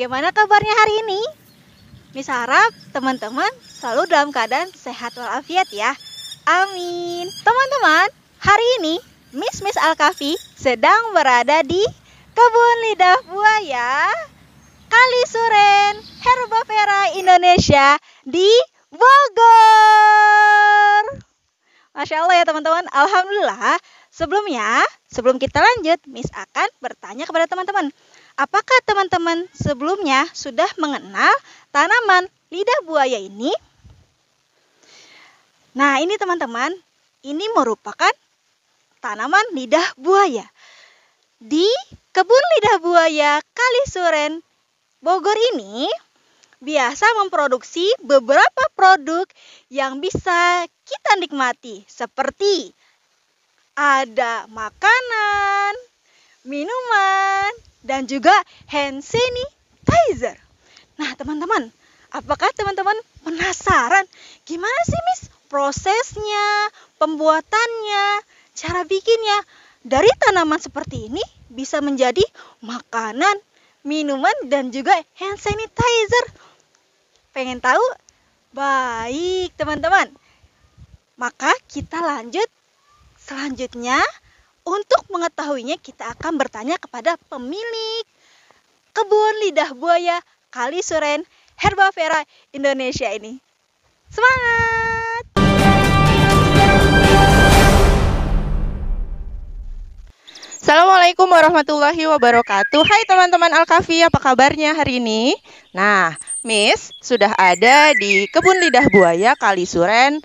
bagaimana kabarnya hari ini? Miss harap teman-teman selalu dalam keadaan sehat walafiat ya. Amin. Teman-teman, hari ini Miss Alkafi sedang berada di Kebun Lidah Buaya Kalisuren Herbavera Indonesia di Bogor. Masya Allah ya teman-teman, alhamdulillah. Sebelum kita lanjut, Miss akan bertanya kepada teman-teman, apakah teman-teman sebelumnya sudah mengenal tanaman lidah buaya ini? Nah ini teman-teman, ini merupakan tanaman lidah buaya. Di Kebun Lidah Buaya Kalisuren Bogor ini biasa memproduksi beberapa produk yang bisa kita nikmati, seperti ada makanan, minuman, dan juga hand sanitizer. Nah teman-teman, apakah teman-teman penasaran gimana sih Miss prosesnya, pembuatannya, cara bikinnya dari tanaman seperti ini bisa menjadi makanan, minuman, dan juga hand sanitizer? Pengen tahu? Baik teman-teman, maka kita lanjut. Selanjutnya, untuk mengetahuinya kita akan bertanya kepada pemilik Kebun Lidah Buaya Kalisuren Herbavera Indonesia ini. Semangat! Assalamualaikum warahmatullahi wabarakatuh. Hai teman-teman Alkafi, apa kabarnya hari ini? Nah, Miss sudah ada di Kebun Lidah Buaya Kalisuren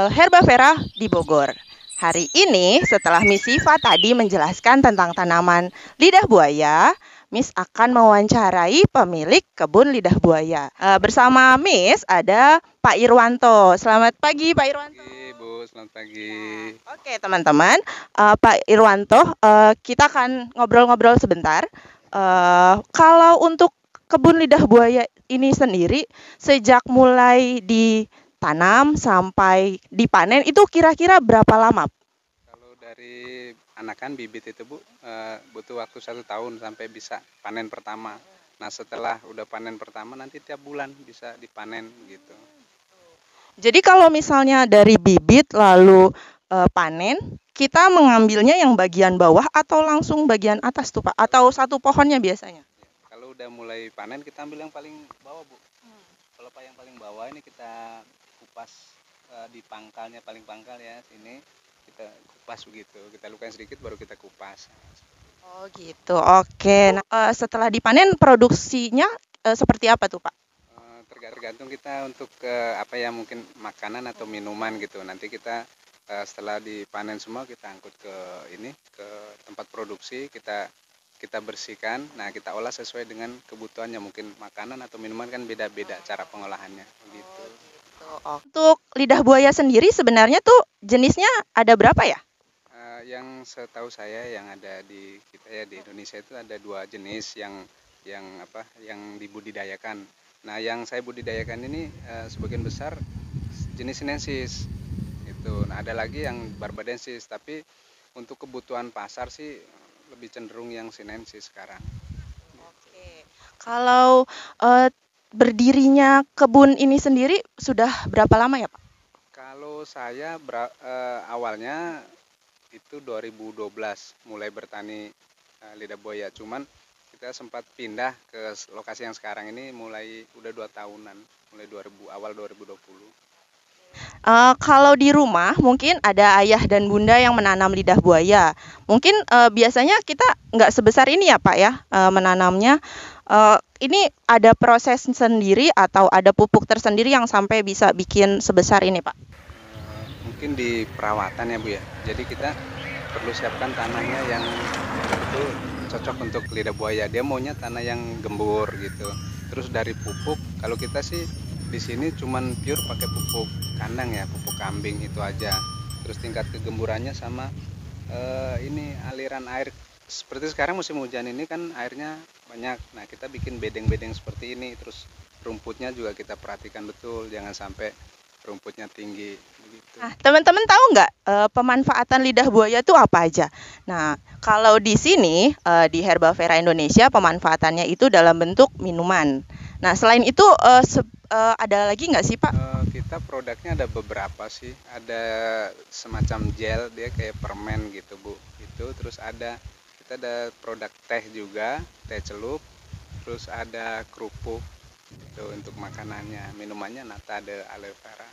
Herbavera di Bogor. Hari ini setelah Miss Siva tadi menjelaskan tentang tanaman lidah buaya, Miss akan mewawancarai pemilik Kebun Lidah Buaya. Bersama Miss ada Pak Irwanto. Selamat pagi Pak Irwanto. Bu, selamat pagi. Oke teman-teman, Pak Irwanto, kita akan ngobrol-ngobrol sebentar. Kalau untuk Kebun Lidah Buaya ini sendiri, sejak mulai ditanam sampai dipanen itu kira-kira berapa lama? Kalau dari anakan bibit itu Bu, butuh waktu 1 tahun sampai bisa panen pertama. Nah setelah udah panen pertama nanti tiap bulan bisa dipanen gitu. Jadi kalau misalnya dari bibit lalu panen, kita mengambilnya yang bagian bawah atau langsung bagian atas tuh Pak? Atau satu pohonnya biasanya? Kalau udah mulai panen kita ambil yang paling bawah Bu. Kalau yang paling bawah ini kita kupas di pangkalnya, paling pangkal ya sini kita kupas begitu. Kita lukain sedikit baru kita kupas. Oh gitu, oke. Nah, setelah dipanen produksinya seperti apa tuh Pak? Tergantung kita untuk apa ya, mungkin makanan atau minuman gitu. Nanti kita setelah dipanen semua kita angkut ke tempat produksi, kita bersihkan. Nah kita olah sesuai dengan kebutuhannya, mungkin makanan atau minuman kan beda-beda cara pengolahannya gitu. Untuk lidah buaya sendiri sebenarnya tuh jenisnya ada berapa ya? Yang setahu saya yang ada di kita ya di Indonesia itu ada 2 jenis yang dibudidayakan. Nah yang saya budidayakan ini sebagian besar jenis sinensis itu. Nah ada lagi yang barbadensis, tapi untuk kebutuhan pasar sih lebih cenderung yang sinensis sekarang. Oke. Kalau berdirinya kebun ini sendiri sudah berapa lama ya Pak? Kalau saya awalnya itu 2012 mulai bertani lidah buaya, cuman kita sempat pindah ke lokasi yang sekarang ini mulai udah 2 tahunan, mulai awal 2020. Kalau di rumah mungkin ada ayah dan bunda yang menanam lidah buaya. Mungkin biasanya kita nggak sebesar ini ya Pak ya menanamnya. Ini ada proses sendiri atau ada pupuk tersendiri yang sampai bisa bikin sebesar ini Pak? Mungkin di perawatan ya Bu ya. Jadi kita perlu siapkan tanahnya yang betul cocok untuk lidah buaya. Dia maunya tanah yang gembur gitu. Terus dari pupuk, kalau kita sih di sini cuman pure pakai pupuk kandang ya, pupuk kambing itu aja. Terus tingkat kegemburannya sama ini aliran air. Seperti sekarang musim hujan ini kan airnya banyak. Nah kita bikin bedeng-bedeng seperti ini. Terus rumputnya juga kita perhatikan betul, jangan sampai rumputnya tinggi begitu. Nah, teman-teman tahu nggak pemanfaatan lidah buaya itu apa aja? Nah, kalau di sini di Herbavera Indonesia pemanfaatannya itu dalam bentuk minuman. Nah, selain itu ada lagi nggak sih Pak? Kita produknya ada beberapa sih, ada semacam gel, dia kayak permen gitu Bu. Itu terus kita ada produk teh juga, teh celup, terus ada kerupuk itu untuk makanannya, minumannya nata de aloe vera.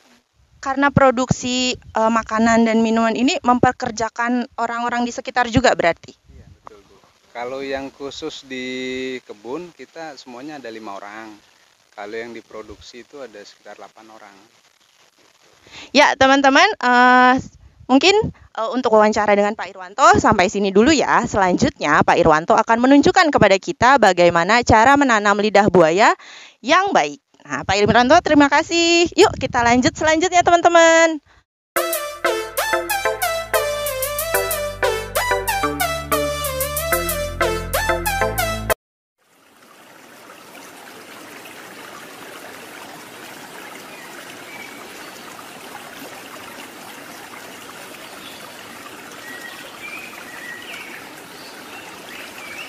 Karena produksi makanan dan minuman ini mempekerjakan orang-orang di sekitar juga berarti. Iya betul Bu. Kalau yang khusus di kebun kita semuanya ada 5 orang. Kalau yang diproduksi itu ada sekitar 8 orang. Ya teman-teman, mungkin untuk wawancara dengan Pak Irwanto sampai sini dulu ya. Selanjutnya Pak Irwanto akan menunjukkan kepada kita bagaimana cara menanam lidah buaya yang baik. Nah, Pak Irwanto terima kasih. Yuk kita lanjut selanjutnya teman-teman.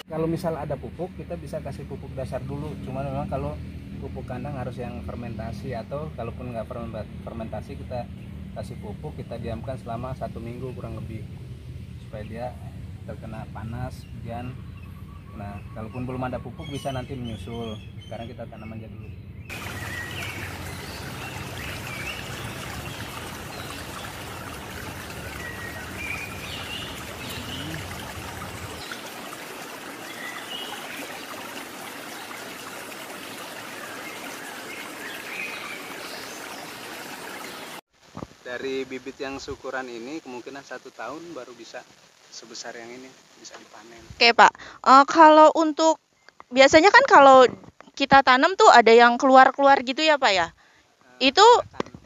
Kalau misal ada pupuk, kita bisa kasih pupuk dasar dulu. Cuma memang kalau pupuk kandang harus yang fermentasi, atau kalaupun nggak fermentasi kita kasih pupuk, kita diamkan selama 1 minggu kurang lebih supaya dia terkena panas, hujan. Nah, kalaupun belum ada pupuk bisa nanti menyusul. Sekarang kita tanam aja dulu. Dari bibit yang syukuran ini kemungkinan 1 tahun baru bisa sebesar yang ini, bisa dipanen. Oke Pak, kalau untuk biasanya kan kalau kita tanam tuh ada yang keluar-keluar gitu ya Pak ya? Itu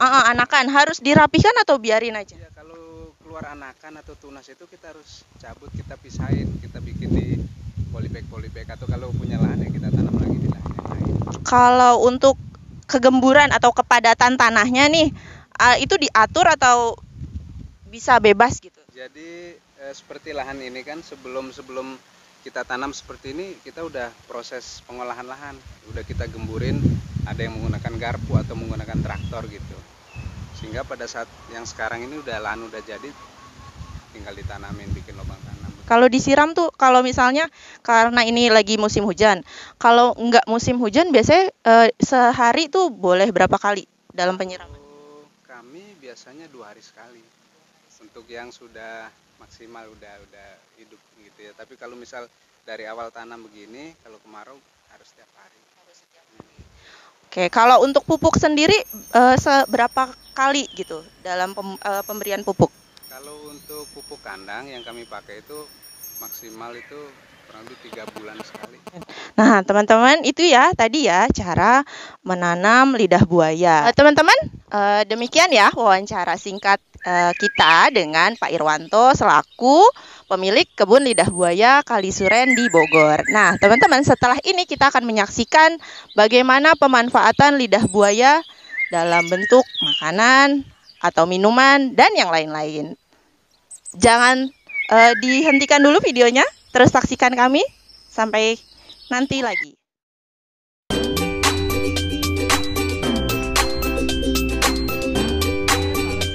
anakan harus dirapikan atau biarin aja? Ya, kalau keluar anakan atau tunas itu kita harus cabut, kita pisahin, kita bikin di polybag atau kalau punya lahan ya kita tanam lagi di lahan yang lain. Kalau untuk kegemburan atau kepadatan tanahnya nih, itu diatur atau bisa bebas gitu? Jadi seperti lahan ini kan sebelum kita tanam seperti ini kita udah proses pengolahan lahan, udah kita gemburin, ada yang menggunakan garpu atau menggunakan traktor gitu. Sehingga pada saat yang sekarang ini lahan udah jadi, tinggal ditanamin, bikin lubang tanam. Kalau disiram tuh, kalau misalnya karena ini lagi musim hujan, kalau nggak musim hujan biasanya sehari tuh boleh berapa kali dalam penyiraman? Kami biasanya 2 hari sekali. Untuk yang sudah maksimal udah hidup gitu ya. Tapi kalau misal dari awal tanam begini, kalau kemarau harus setiap hari. Oke, kalau untuk pupuk sendiri seberapa kali gitu dalam pemberian pupuk? Kalau untuk pupuk kandang yang kami pakai itu maksimal itu kurang lebih 3 bulan sekali. Nah, teman-teman itu ya tadi ya cara menanam lidah buaya. Teman-teman, demikian ya wawancara singkat kita dengan Pak Irwanto selaku pemilik kebun lidah buaya Kalisuren di Bogor. Nah, teman-teman setelah ini kita akan menyaksikan bagaimana pemanfaatan lidah buaya dalam bentuk makanan atau minuman dan yang lain-lain. Jangan dihentikan dulu videonya, terus saksikan kami sampai nanti lagi.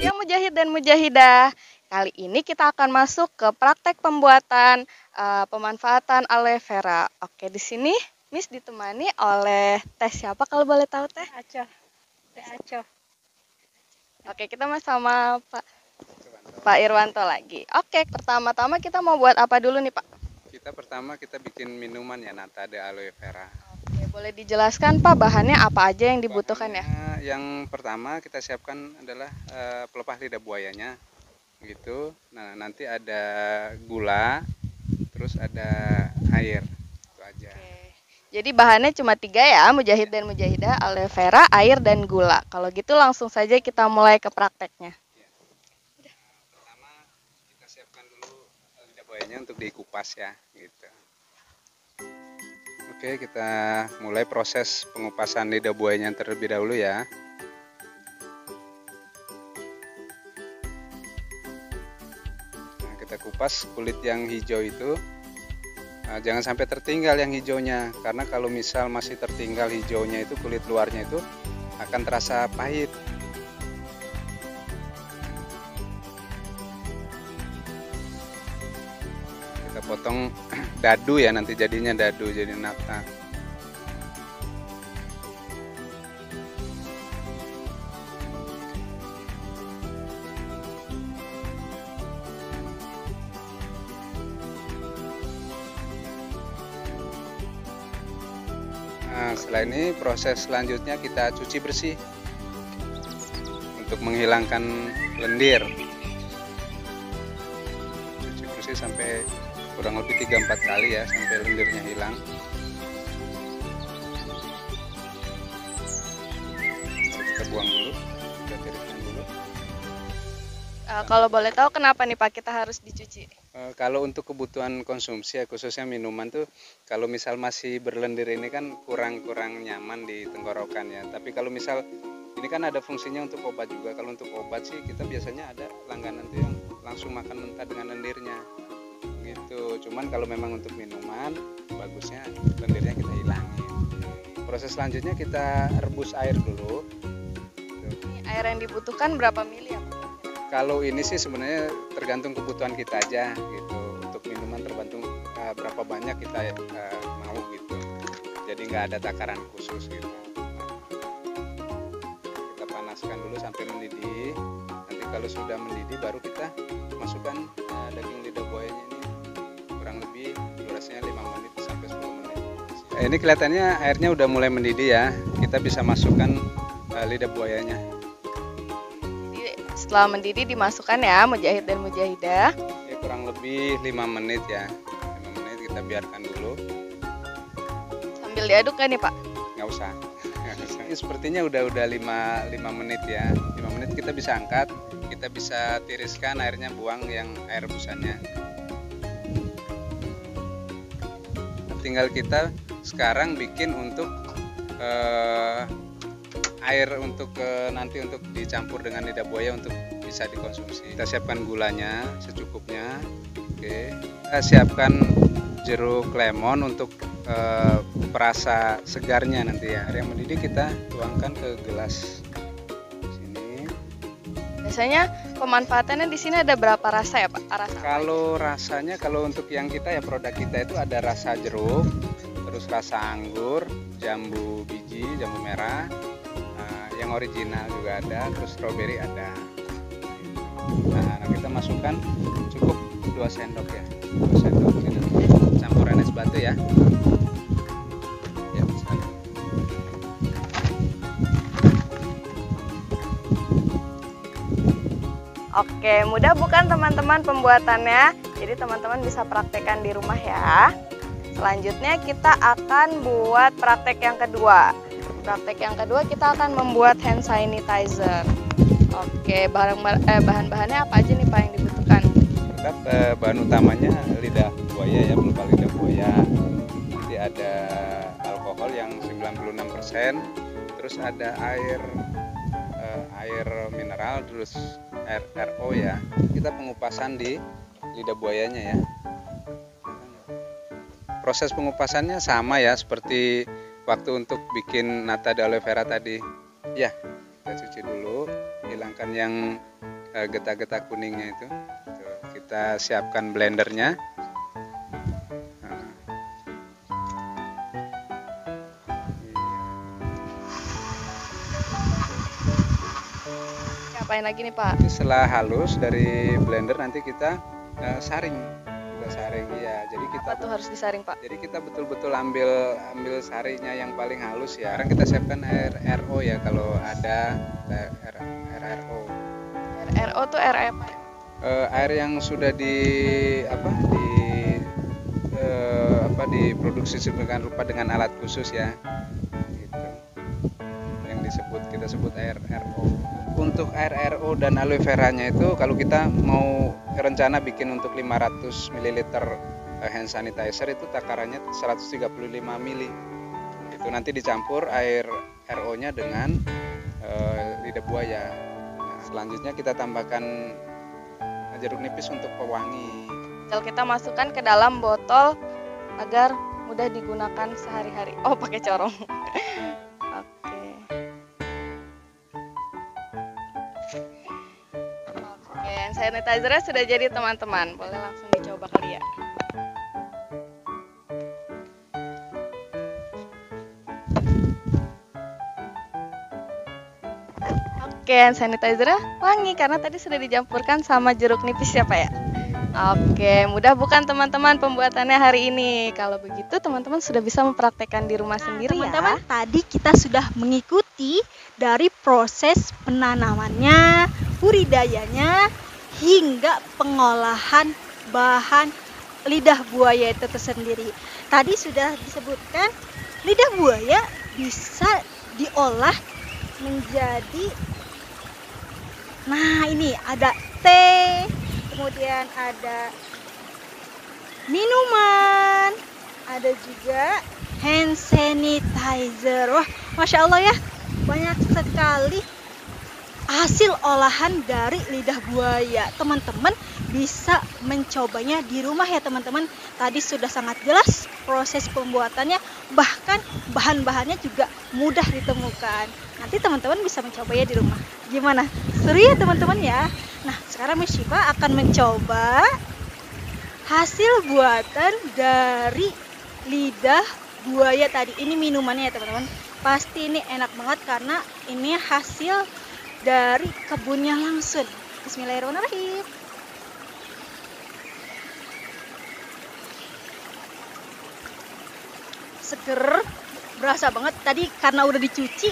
Siang Mujahid dan Mujahidah. Kali ini kita akan masuk ke praktek pembuatan pemanfaatan aloe vera. Oke, di sini Miss ditemani oleh teh siapa kalau boleh tahu teh? Acoh. Teh Acoh. Oke, kita sama Pak Irwanto lagi. Oke, pertama-tama kita mau buat apa dulu nih Pak? Pertama kita bikin minuman ya, nata de aloe vera. Oke, boleh dijelaskan Pak bahannya apa aja yang dibutuhkan ya? Yang pertama kita siapkan adalah pelepah lidah buayanya gitu. Nah, nanti ada gula, terus ada air. Itu aja. Oke. Jadi bahannya cuma 3 ya, Mujahid dan Mujahidah, aloe vera, air, dan gula. Kalau gitu langsung saja kita mulai ke prakteknya. Pertama kita siapkan dulu lidah buayanya untuk dikupas ya gitu. Oke, kita mulai proses pengupasan lidah buayanya terlebih dahulu ya. lepas kulit yang hijau itu. Nah, jangan sampai tertinggal yang hijaunya, karena kalau misal masih tertinggal hijaunya itu, kulit luarnya itu akan terasa pahit. Kita potong dadu ya, nanti jadinya dadu, jadi nata. Nah, setelah ini proses selanjutnya kita cuci bersih untuk menghilangkan lendir. Cuci bersih sampai kurang lebih 3-4 kali ya, sampai lendirnya hilang. Kita buang dulu, kita tiriskan dulu. Kalau boleh tahu kenapa nih Pak kita harus dicuci? Kalau untuk kebutuhan konsumsi ya, khususnya minuman tuh, kalau misal masih berlendir ini kan kurang nyaman di tenggorokan ya. Tapi kalau misal ini kan ada fungsinya untuk obat juga. Kalau untuk obat sih kita biasanya ada langganan tuh yang langsung makan mentah dengan lendirnya gitu. Cuman kalau memang untuk minuman, bagusnya lendirnya kita hilangin. Proses selanjutnya kita rebus air dulu. Ini air yang dibutuhkan berapa mili ya Pak? Kalau ini sih sebenarnya tergantung kebutuhan kita aja gitu. Untuk minuman tergantung berapa banyak kita mau gitu. Jadi nggak ada takaran khusus gitu. Kita panaskan dulu sampai mendidih. Nanti kalau sudah mendidih baru kita masukkan daging lidah buayanya ini. Kurang lebih durasinya 5 menit sampai 10 menit. Ini kelihatannya airnya udah mulai mendidih ya. Kita bisa masukkan lidah buayanya. Setelah mendidih dimasukkan ya mujahid dan mujahidah. Ya, kurang lebih 5 menit ya. 5 menit kita biarkan dulu. Sambil diaduk kan nih Pak? Nggak usah. Ini sepertinya udah 5 menit ya. 5 menit kita bisa angkat. Kita bisa tiriskan airnya, buang yang air rebusannya. Nah, tinggal kita sekarang bikin untuk air untuk nanti untuk dicampur dengan lidah buaya untuk bisa dikonsumsi. Kita siapkan gulanya secukupnya. Oke. Kita siapkan jeruk lemon untuk perasa segarnya nanti ya. Air yang mendidih kita tuangkan ke gelas. Sini. Biasanya pemanfaatannya di sini ada berapa rasa ya Pak? Kalau rasanya, kalau untuk yang kita ya, produk kita itu ada rasa jeruk, terus rasa anggur, jambu biji, jambu merah. Yang original juga ada, terus strawberry ada. Nah, kita masukkan cukup 2 sendok ya, 2 sendok ini campuran es batu ya. Ya, Oke, mudah bukan teman-teman pembuatannya? Jadi teman-teman bisa praktekkan di rumah ya. Selanjutnya kita akan buat praktek yang kedua. Praktek yang kedua kita akan membuat hand sanitizer. Oke, bahan-bahannya apa aja nih Pak yang dibutuhkan? Tetap bahan utamanya lidah buaya ya, pulpa lidah buaya. Nanti ada alkohol yang 96%, terus ada air mineral, terus air RO ya. Kita pengupasan di lidah buayanya ya. Proses pengupasannya sama ya seperti waktu untuk bikin nata de aloe vera tadi. Ya, kita cuci dulu, hilangkan yang getah-getah kuningnya itu. Kita siapkan blendernya. Ngapain lagi nih Pak? Setelah halus dari blender nanti kita saring. Saring ya, jadi kita tuh harus disaring Pak. Jadi kita betul-betul ambil sarinya yang paling halus ya. Sekarang kita siapkan air RO ya, kalau ada air RO. Air RO tuh air apa? Air yang sudah diproduksi sedemikian rupa dengan alat khusus ya. Gitu. Yang kita sebut air RO. Untuk air RO dan aloe veranya itu kalau kita mau rencana bikin untuk 500 ml hand sanitizer itu takarannya 135 ml. Itu nanti dicampur air RO-nya dengan lidah buaya. Nah, selanjutnya kita tambahkan jeruk nipis untuk pewangi. Tinggal kita masukkan ke dalam botol agar mudah digunakan sehari-hari. Oh, pakai corong. Oke. Oke, hand sanitizer-nya sudah jadi teman-teman. Boleh langsung dicoba kali ya. Oke, hand sanitizer-nya wangi karena tadi sudah dicampurkan sama jeruk nipis ya Pak ya. Oke, mudah bukan teman-teman pembuatannya hari ini? Kalau begitu teman-teman sudah bisa mempraktekkan di rumah sendiri teman-teman, ya. tadi kita sudah mengikuti dari proses penanamannya, budidayanya, hingga pengolahan bahan lidah buaya itu tersendiri. Tadi sudah disebutkan lidah buaya bisa diolah menjadi, nah ini ada teh, kemudian ada minuman, ada juga hand sanitizer. Wah, Masya Allah ya, banyak sekali hasil olahan dari lidah buaya. Teman-teman bisa mencobanya di rumah ya teman-teman. Tadi sudah sangat jelas proses pembuatannya, bahkan bahan-bahannya juga mudah ditemukan. Nanti teman-teman bisa mencobanya di rumah. Gimana? Seru ya teman-teman ya. Nah, sekarang Miss Syifa akan mencoba hasil buatan dari lidah buaya tadi. Ini minumannya ya teman-teman. Pasti ini enak banget karena ini hasil dari kebunnya langsung. Bismillahirrahmanirrahim. Seger, berasa banget. Tadi karena udah dicuci,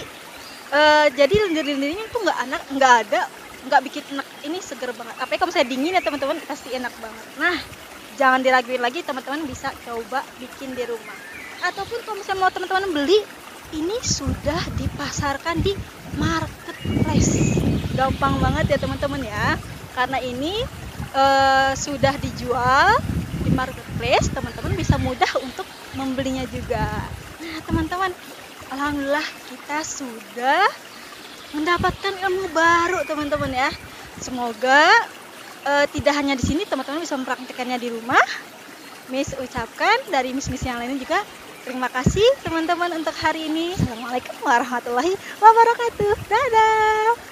jadi lendir-lendirnya tuh nggak bikin enak. Ini seger banget. Apalagi kalau misalnya dingin ya teman-teman, pasti enak banget. Nah, jangan diraguin lagi, teman-teman bisa coba bikin di rumah. Ataupun kalau misalnya mau teman-teman beli, ini sudah dipasarkan di marketplace. Gampang banget ya teman-teman ya. Karena ini sudah dijual di marketplace, teman-teman bisa mudah untuk membelinya juga. Nah, teman-teman, alhamdulillah kita sudah mendapatkan ilmu baru teman-teman ya. Semoga tidak hanya di sini teman-teman bisa mempraktikkannya di rumah. Miss ucapkan dari miss-miss yang lainnya juga terima kasih teman-teman untuk hari ini. Assalamualaikum warahmatullahi wabarakatuh. Dadah.